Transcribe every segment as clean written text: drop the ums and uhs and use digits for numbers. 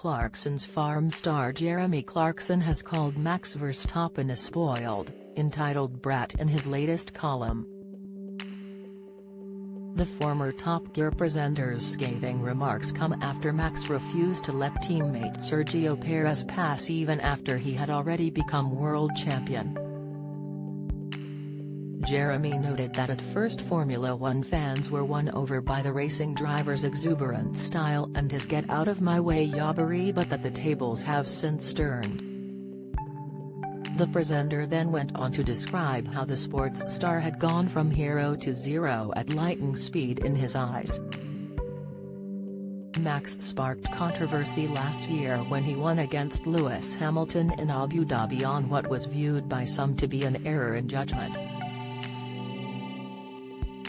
Clarkson's farm star Jeremy Clarkson has called Max Verstappen a spoiled, entitled brat in his latest column. The former Top Gear presenter's scathing remarks come after Max refused to let teammate Sergio Perez pass even after he had already become world champion. Jeremy noted that at first Formula One fans were won over by the racing driver's exuberant style and his get-out-of-my-way yobbery, but that the tables have since turned. The presenter then went on to describe how the sports star had gone from hero to zero at lightning speed in his eyes. Max sparked controversy last year when he won against Lewis Hamilton in Abu Dhabi on what was viewed by some to be an error in judgment.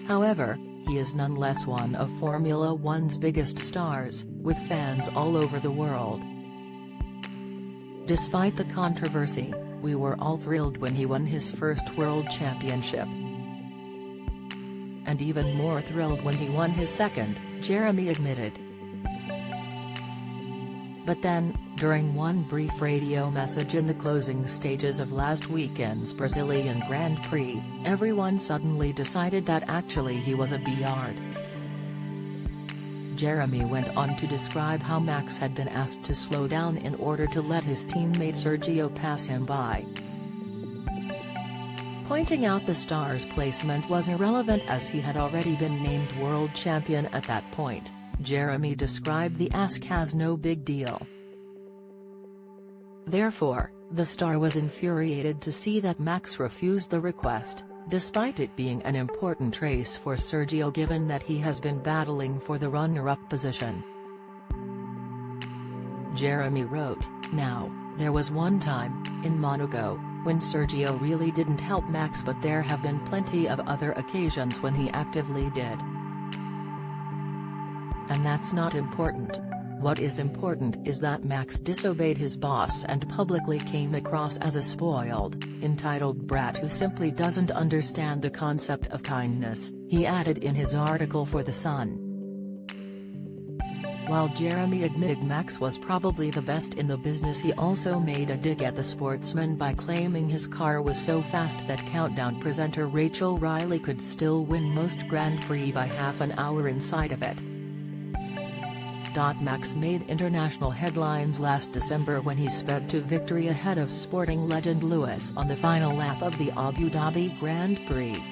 However, he is nonetheless one of Formula One's biggest stars, with fans all over the world. Despite the controversy, we were all thrilled when he won his first world championship. And even more thrilled when he won his second, Jeremy admitted. But then, during one brief radio message in the closing stages of last weekend's Brazilian Grand Prix, everyone suddenly decided that actually he was a B-yard. Jeremy went on to describe how Max had been asked to slow down in order to let his teammate Sergio pass him by. Pointing out the star's placement was irrelevant as he had already been named world champion at that point, Jeremy described the ask as no big deal. Therefore, the star was infuriated to see that Max refused the request, despite it being an important race for Sergio given that he has been battling for the runner-up position. Jeremy wrote, "Now, there was one time, in Monaco, when Sergio really didn't help Max, but there have been plenty of other occasions when he actively did. And that's not important. What is important is that Max disobeyed his boss and publicly came across as a spoiled, entitled brat who simply doesn't understand the concept of kindness," he added in his article for The Sun. While Jeremy admitted Max was probably the best in the business, he also made a dig at the sportsman by claiming his car was so fast that countdown presenter Rachel Riley could still win most Grand Prix by half an hour inside of it. Max made international headlines last December when he sped to victory ahead of sporting legend Lewis on the final lap of the Abu Dhabi Grand Prix.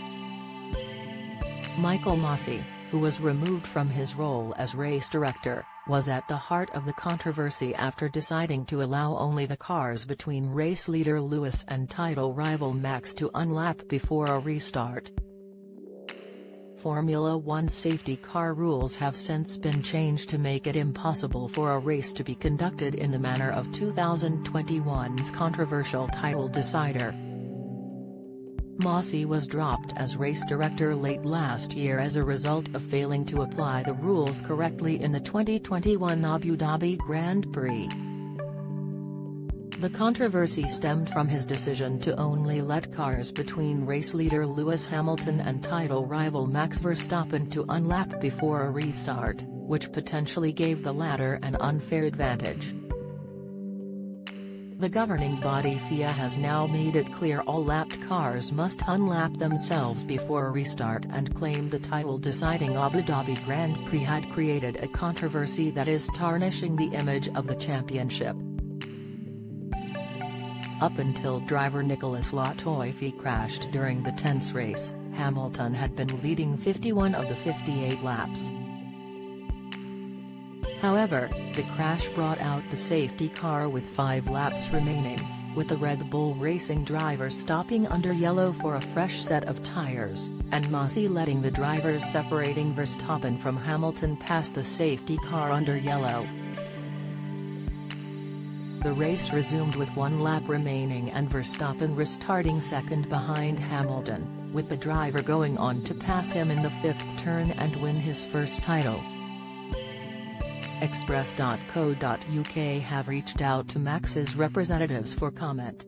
Michael Masi, who was removed from his role as race director, was at the heart of the controversy after deciding to allow only the cars between race leader Lewis and title rival Max to unlap before a restart. Formula One safety car rules have since been changed to make it impossible for a race to be conducted in the manner of 2021's controversial title decider. Masi was dropped as race director late last year as a result of failing to apply the rules correctly in the 2021 Abu Dhabi Grand Prix. The controversy stemmed from his decision to only let cars between race leader Lewis Hamilton and title rival Max Verstappen to unlap before a restart, which potentially gave the latter an unfair advantage. The governing body FIA has now made it clear all lapped cars must unlap themselves before a restart and claimed the title-deciding Abu Dhabi Grand Prix had created a controversy that is tarnishing the image of the championship. Up until driver Nicolas Latifi crashed during the tense race, Hamilton had been leading 51 of the 58 laps. However, the crash brought out the safety car with 5 laps remaining, with the Red Bull Racing driver stopping under yellow for a fresh set of tires, and Masi letting the drivers separating Verstappen from Hamilton pass the safety car under yellow. The race resumed with 1 lap remaining and Verstappen restarting second behind Hamilton, with the driver going on to pass him in the 5th turn and win his first title. Express.co.uk have reached out to Max's representatives for comment.